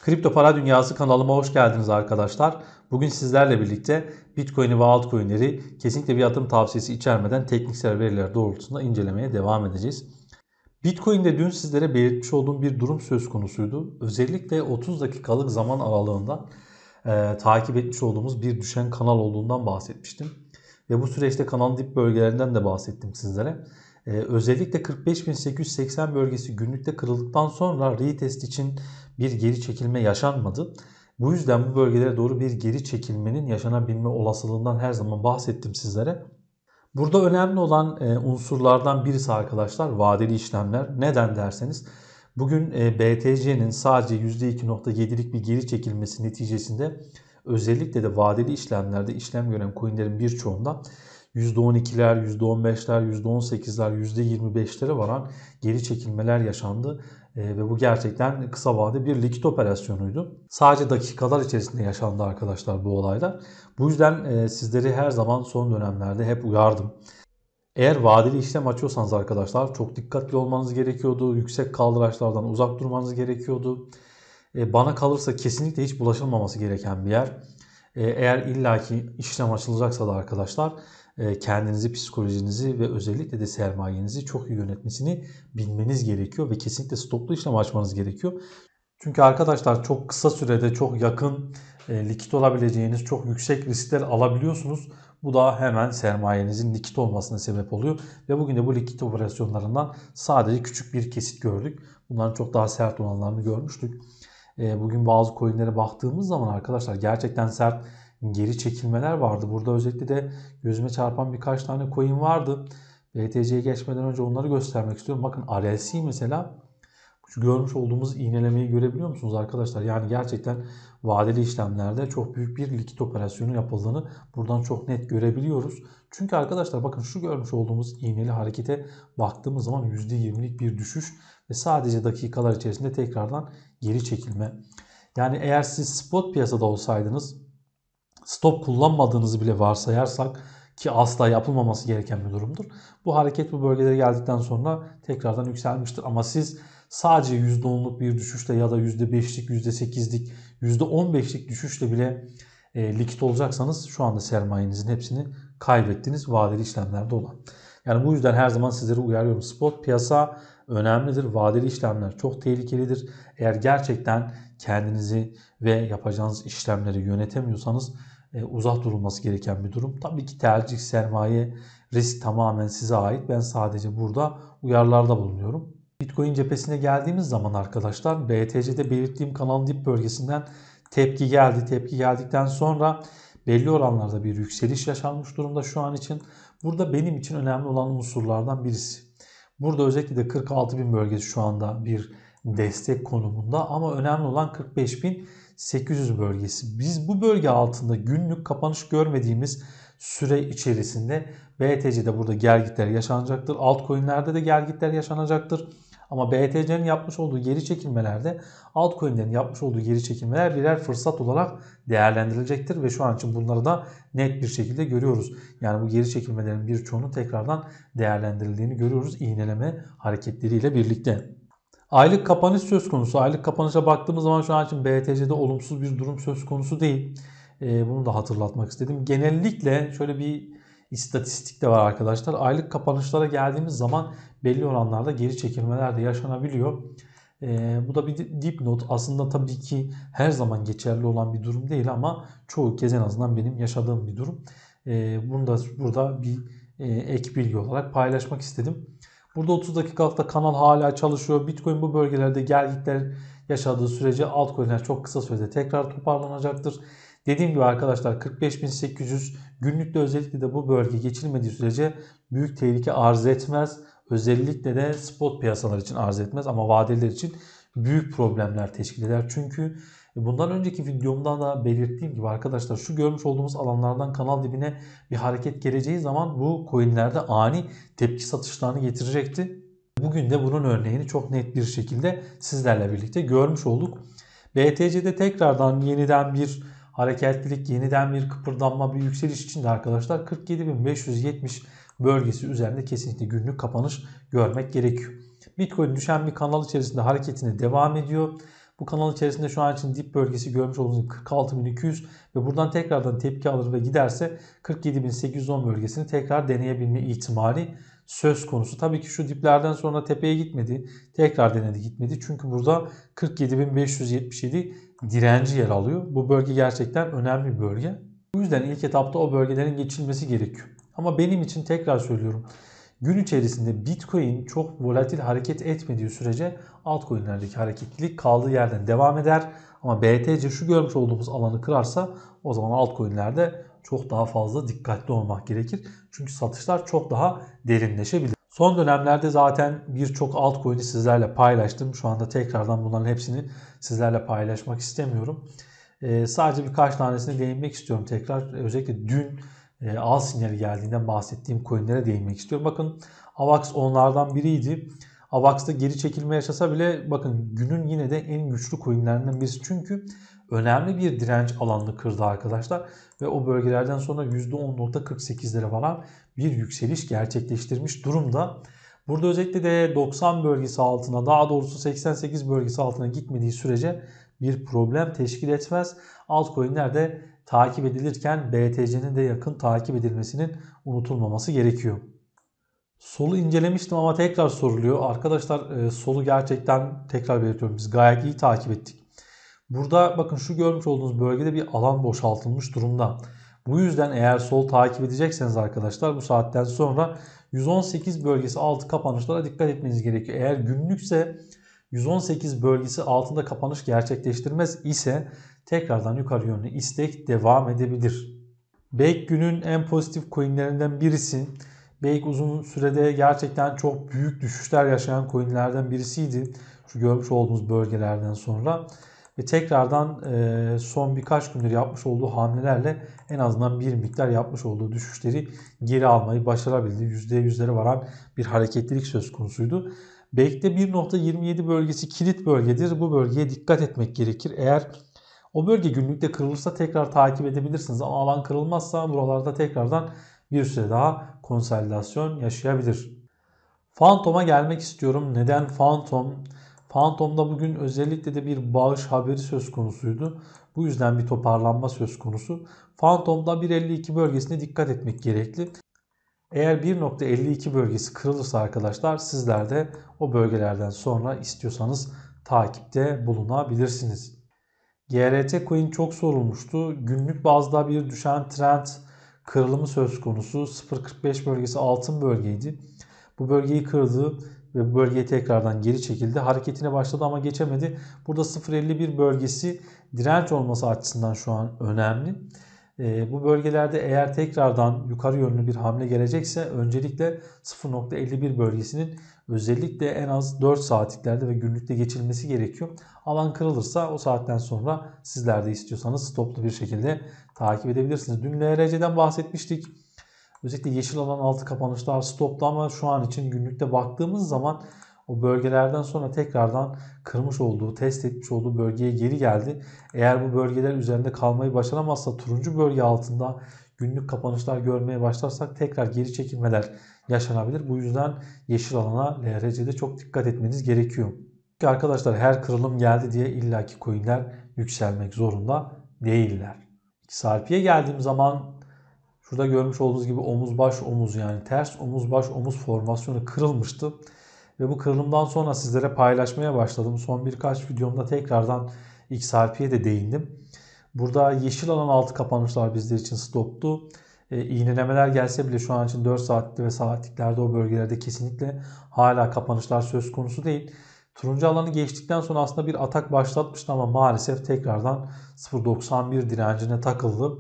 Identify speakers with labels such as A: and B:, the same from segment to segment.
A: Kripto Para Dünyası kanalıma hoş geldiniz arkadaşlar. Bugün sizlerle birlikte Bitcoin'i ve altcoin'leri kesinlikle bir yatırım tavsiyesi içermeden tekniksel veriler doğrultusunda incelemeye devam edeceğiz. Bitcoin'de dün sizlere belirtmiş olduğum bir durum söz konusuydu. Özellikle 30 dakikalık zaman aralığında takip etmiş olduğumuz bir düşen kanal olduğundan bahsetmiştim. Ve bu süreçte kanalın dip bölgelerinden de bahsettim sizlere. Özellikle 45.880 bölgesi günlükte kırıldıktan sonra retest için bir geri çekilme yaşanmadı. Bu yüzden bu bölgelere doğru bir geri çekilmenin yaşanabilme olasılığından her zaman bahsettim sizlere. Burada önemli olan unsurlardan birisi arkadaşlar vadeli işlemler. Neden derseniz bugün BTC'nin sadece %2.7'lik bir geri çekilmesi neticesinde özellikle de vadeli işlemlerde işlem gören coinlerin birçoğunda %12'ler, %15'ler, %18'ler, %25'lere varan geri çekilmeler yaşandı. Ve bu gerçekten kısa vade bir likit operasyonuydu. Sadece dakikalar içerisinde yaşandı arkadaşlar bu olaylar. Bu yüzden sizleri her zaman son dönemlerde hep uyardım. Eğer vadeli işlem açıyorsanız arkadaşlar çok dikkatli olmanız gerekiyordu. Yüksek kaldıraçlardan uzak durmanız gerekiyordu. Bana kalırsa kesinlikle hiç bulaşılmaması gereken bir yer. Eğer illaki işlem açılacaksa da arkadaşlar kendinizi, psikolojinizi ve özellikle de sermayenizi çok iyi yönetmesini bilmeniz gerekiyor ve kesinlikle stoplu işlem açmanız gerekiyor. Çünkü arkadaşlar çok kısa sürede çok yakın likit olabileceğiniz çok yüksek riskler alabiliyorsunuz. Bu da hemen sermayenizin likit olmasına sebep oluyor. Ve bugün de bu likit operasyonlarından sadece küçük bir kesit gördük. Bunların çok daha sert olanlarını görmüştük. Bugün bazı coinlere baktığımız zaman arkadaşlar gerçekten sert geri çekilmeler vardı. Burada özellikle de gözüme çarpan birkaç tane coin vardı. BTC'ye geçmeden önce onları göstermek istiyorum. Bakın RLC mesela şu görmüş olduğumuz iğnelemeyi görebiliyor musunuz arkadaşlar? Yani gerçekten vadeli işlemlerde çok büyük bir likit operasyonu yapıldığını buradan çok net görebiliyoruz. Çünkü arkadaşlar bakın şu görmüş olduğumuz iğneli harekete baktığımız zaman %20'lik bir düşüş ve sadece dakikalar içerisinde tekrardan geri çekilme. Yani eğer siz spot piyasada olsaydınız stop kullanmadığınızı bile varsayarsak ki asla yapılmaması gereken bir durumdur. Bu hareket bu bölgelere geldikten sonra tekrardan yükselmiştir. Ama siz sadece %10'luk bir düşüşle ya da %5'lik, %8'lik, %15'lik düşüşle bile likit olacaksanız şu anda sermayenizin hepsini kaybettiniz vadeli işlemlerde olan. Yani bu yüzden her zaman sizleri uyarıyorum. Spot piyasa önemlidir. Vadeli işlemler çok tehlikelidir. Eğer gerçekten kendinizi ve yapacağınız işlemleri yönetemiyorsanız uzak durulması gereken bir durum. Tabii ki tercih, sermaye, risk tamamen size ait. Ben sadece burada uyarılarda bulunuyorum. Bitcoin cephesine geldiğimiz zaman arkadaşlar BTC'de belirttiğim kanalın dip bölgesinden tepki geldi. Tepki geldikten sonra belli oranlarda bir yükseliş yaşanmış durumda şu an için. Burada benim için önemli olan unsurlardan birisi. Burada özellikle de 46.000 bölgesi şu anda bir destek konumunda ama önemli olan 45.800 bölgesi. Biz bu bölge altında günlük kapanış görmediğimiz süre içerisinde BTC'de burada gelgitler yaşanacaktır. Altcoin'lerde de gelgitler yaşanacaktır. Ama BTC'nin yapmış olduğu geri çekilmelerde altcoin'lerin yapmış olduğu geri çekilmeler birer fırsat olarak değerlendirilecektir ve şu an için bunları da net bir şekilde görüyoruz. Yani bu geri çekilmelerin birçoğunun tekrardan değerlendirildiğini görüyoruz iğneleme hareketleriyle birlikte. Aylık kapanış söz konusu. Aylık kapanışa baktığımız zaman şu an için BTC'de olumsuz bir durum söz konusu değil. Bunu da hatırlatmak istedim. Genellikle şöyle bir istatistik de var arkadaşlar. Aylık kapanışlara geldiğimiz zaman belli oranlarda geri çekilmeler de yaşanabiliyor. Bu da bir dipnot. Aslında tabii ki her zaman geçerli olan bir durum değil ama çoğu kez en azından benim yaşadığım bir durum. Bunu da burada bir ek bilgi olarak paylaşmak istedim. Burada 30 dakikalıkta kanal hala çalışıyor. Bitcoin bu bölgelerde gelgitler yaşadığı sürece altcoin'ler çok kısa sürede tekrar toparlanacaktır. Dediğim gibi arkadaşlar 45.800 günlükte özellikle de bu bölge geçilmediği sürece büyük tehlike arz etmez. Özellikle de spot piyasalar için arz etmez ama vadeliler için büyük problemler teşkil eder. Çünkü bundan önceki videomda da belirttiğim gibi arkadaşlar şu görmüş olduğumuz alanlardan kanal dibine bir hareket geleceği zaman bu coinlerde ani tepki satışlarını getirecekti. Bugün de bunun örneğini çok net bir şekilde sizlerle birlikte görmüş olduk. BTC'de tekrardan yeniden bir hareketlilik, yeniden bir kıpırdanma, bir yükseliş için de arkadaşlar 47.570 bölgesi üzerinde kesinlikle günlük kapanış görmek gerekiyor. Bitcoin düşen bir kanal içerisinde hareketine devam ediyor. Bu kanal içerisinde şu an için dip bölgesi görmüş olduğunuz gibi 46.200 ve buradan tekrardan tepki alır ve giderse 47.810 bölgesini tekrar deneyebilme ihtimali söz konusu. Tabii ki şu diplerden sonra tepeye gitmedi. Tekrar denedi, gitmedi. Çünkü burada 47.577 direnci yer alıyor. Bu bölge gerçekten önemli bir bölge. Bu yüzden ilk etapta o bölgelerin geçilmesi gerekiyor. Ama benim için tekrar söylüyorum. Gün içerisinde Bitcoin çok volatil hareket etmediği sürece altcoin'lerdeki hareketlilik kaldığı yerden devam eder. Ama BTC şu görmüş olduğumuz alanı kırarsa o zaman altcoin'lerde çok daha fazla dikkatli olmak gerekir. Çünkü satışlar çok daha derinleşebilir. Son dönemlerde zaten birçok altcoin'i sizlerle paylaştım. Şu anda tekrardan bunların hepsini sizlerle paylaşmak istemiyorum. Sadece birkaç tanesine değinmek istiyorum tekrar. Özellikle dün al sinyali geldiğinden bahsettiğim coinlere değinmek istiyorum. Bakın AVAX onlardan biriydi. AVAX'ta geri çekilme yaşasa bile bakın günün yine de en güçlü coinlerinden birisi. Çünkü önemli bir direnç alanını kırdı arkadaşlar. Ve o bölgelerden sonra %10.48'lere varan bir yükseliş gerçekleştirmiş durumda. Burada özellikle de 90 bölgesi altına, daha doğrusu 88 bölgesi altına gitmediği sürece bir problem teşkil etmez. Altcoin'ler de takip edilirken BTC'nin de yakın takip edilmesinin unutulmaması gerekiyor. Sol'u incelemiştim ama tekrar soruluyor. Arkadaşlar Sol'u gerçekten tekrar belirtiyorum. Biz gayet iyi takip ettik. Burada bakın şu görmüş olduğunuz bölgede bir alan boşaltılmış durumda. Bu yüzden eğer Sol takip edecekseniz arkadaşlar bu saatten sonra 118 bölgesi altı kapanışlara dikkat etmeniz gerekiyor. Eğer günlükse 118 bölgesi altında kapanış gerçekleştirmez ise tekrardan yukarı yönlü istek devam edebilir. Bake günün en pozitif coinlerinden birisi. Bake uzun sürede gerçekten çok büyük düşüşler yaşayan coinlerden birisiydi. Şu görmüş olduğumuz bölgelerden sonra. Ve tekrardan son birkaç gündür yapmış olduğu hamlelerle en azından bir miktar yapmış olduğu düşüşleri geri almayı başarabildi. %100'lere varan bir hareketlilik söz konusuydu. Bake'de 1.27 bölgesi kilit bölgedir. Bu bölgeye dikkat etmek gerekir. Eğer o bölge günlükte kırılırsa tekrar takip edebilirsiniz. Ama alan kırılmazsa buralarda tekrardan bir süre daha konsolidasyon yaşayabilir. Phantom'a gelmek istiyorum. Neden Phantom? Phantom'da bugün özellikle de bir bağış haberi söz konusuydu. Bu yüzden bir toparlanma söz konusu. Phantom'da 1.52 bölgesine dikkat etmek gerekli. Eğer 1.52 bölgesi kırılırsa arkadaşlar sizler de o bölgelerden sonra istiyorsanız takipte bulunabilirsiniz. GRT Coin çok sorulmuştu. Günlük bazda bir düşen trend kırılımı söz konusu. 0.45 bölgesi altın bölgeydi. Bu bölgeyi kırdı ve bu bölgeye tekrardan geri çekildi. Hareketine başladı ama geçemedi. Burada 0.51 bölgesi direnç olması açısından şu an önemli. Bu bölgelerde eğer tekrardan yukarı yönlü bir hamle gelecekse öncelikle 0.51 bölgesinin özellikle en az 4 saatliklerde ve günlükte geçilmesi gerekiyor. Alan kırılırsa o saatten sonra sizler de istiyorsanız stoplu bir şekilde takip edebilirsiniz. Dün LRC'den bahsetmiştik. Özellikle yeşil alan altı kapanışlar stoplu ama şu an için günlükte baktığımız zaman o bölgelerden sonra tekrardan kırmış olduğu, test etmiş olduğu bölgeye geri geldi. Eğer bu bölgeler üzerinde kalmayı başaramazsa turuncu bölge altında günlük kapanışlar görmeye başlarsak tekrar geri çekilmeler yaşanabilir. Bu yüzden yeşil alana LRC'de çok dikkat etmeniz gerekiyor. Arkadaşlar her kırılım geldi diye illaki coinler yükselmek zorunda değiller. XRP'ye geldiğim zaman şurada görmüş olduğunuz gibi omuz baş omuz yani ters omuz baş omuz formasyonu kırılmıştı. Ve bu kırılımdan sonra sizlere paylaşmaya başladım. Son birkaç videomda tekrardan XRP'ye de değindim. Burada yeşil alan altı kapanışlar bizler için stoptu. İğnelemeler gelse bile şu an için 4 saatlikte ve saatliklerde o bölgelerde kesinlikle hala kapanışlar söz konusu değil. Turuncu alanı geçtikten sonra aslında bir atak başlatmıştı ama maalesef tekrardan 0.91 direncine takıldı.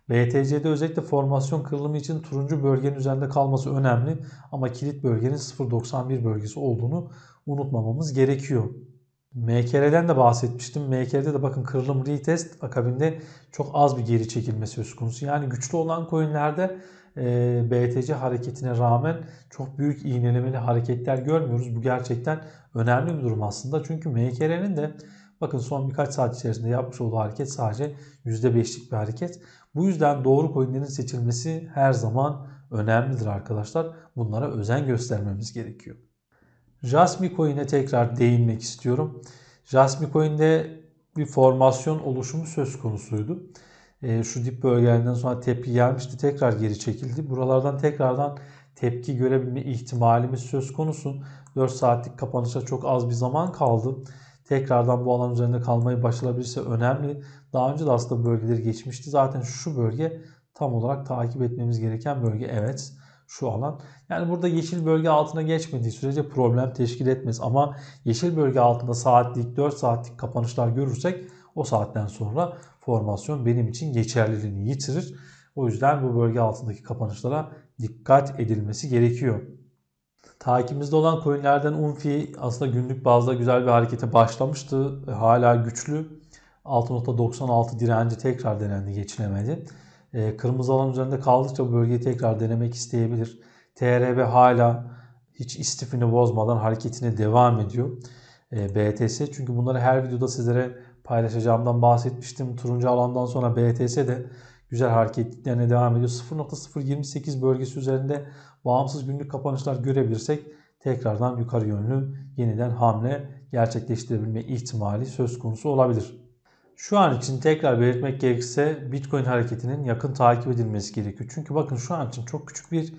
A: BTC'de özellikle formasyon kırılımı için turuncu bölgenin üzerinde kalması önemli ama kilit bölgenin 0.91 bölgesi olduğunu unutmamamız gerekiyor. MKR'den de bahsetmiştim. MKR'de de bakın kırılım retest akabinde çok az bir geri çekilme söz konusu. Yani güçlü olan coinlerde BTC hareketine rağmen çok büyük iğnelemeli hareketler görmüyoruz. Bu gerçekten önemli bir durum aslında. Çünkü MKR'nin de bakın son birkaç saat içerisinde yapmış olduğu hareket sadece %5'lik bir hareket. Bu yüzden doğru coinlerin seçilmesi her zaman önemlidir arkadaşlar. Bunlara özen göstermemiz gerekiyor. Jasmy Coin'e tekrar değinmek istiyorum. Jasmy Coin'de bir formasyon oluşumu söz konusuydu. Şu dip bölgelerinden sonra tepki gelmişti. Tekrar geri çekildi. Buralardan tekrardan tepki görebilme ihtimalimiz söz konusu. 4 saatlik kapanışa çok az bir zaman kaldı. Tekrardan bu alan üzerinde kalmayı başarabilirse önemli. Daha önce de aslında bölgeleri geçmişti. Zaten şu bölge tam olarak takip etmemiz gereken bölge. Evet, şu alan. Yani burada yeşil bölge altına geçmediği sürece problem teşkil etmez. Ama yeşil bölge altında saatlik, 4 saatlik kapanışlar görürsek o saatten sonra formasyon benim için geçerliliğini yitirir. O yüzden bu bölge altındaki kapanışlara dikkat edilmesi gerekiyor. Takibimizde olan coinlerden Unfi aslında günlük bazda güzel bir harekete başlamıştı. Hala güçlü. 6.96 direnci tekrar denendi, geçilemedi. Kırmızı alan üzerinde kaldıkça bu bölgeyi tekrar denemek isteyebilir. TRB hala hiç istifini bozmadan hareketine devam ediyor. BTS, çünkü bunları her videoda sizlere paylaşacağımdan bahsetmiştim. Turuncu alandan sonra BTS de güzel hareketlerine devam ediyor. 0.028 bölgesi üzerinde bağımsız günlük kapanışlar görebilirsek tekrardan yukarı yönlü yeniden hamle gerçekleştirebilme ihtimali söz konusu olabilir. Şu an için tekrar belirtmek gerekirse Bitcoin hareketinin yakın takip edilmesi gerekiyor. Çünkü bakın şu an için çok küçük bir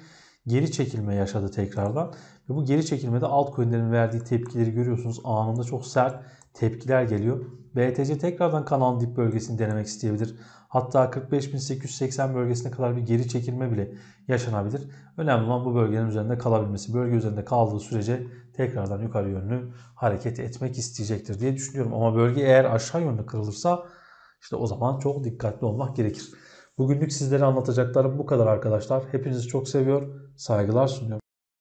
A: geri çekilme yaşadı tekrardan. Ve bu geri çekilmede altcoin'lerin verdiği tepkileri görüyorsunuz. Anında çok sert tepkiler geliyor. BTC tekrardan kanalın dip bölgesini denemek isteyebilir. Hatta 45.880 bölgesine kadar bir geri çekilme bile yaşanabilir. Önemli olan bu bölgenin üzerinde kalabilmesi. Bölge üzerinde kaldığı sürece tekrardan yukarı yönlü hareket etmek isteyecektir diye düşünüyorum. Ama bölge eğer aşağı yönlü kırılırsa işte o zaman çok dikkatli olmak gerekir. Bugünlük sizlere anlatacaklarım bu kadar arkadaşlar. Hepinizi çok seviyor, saygılar sunuyorum.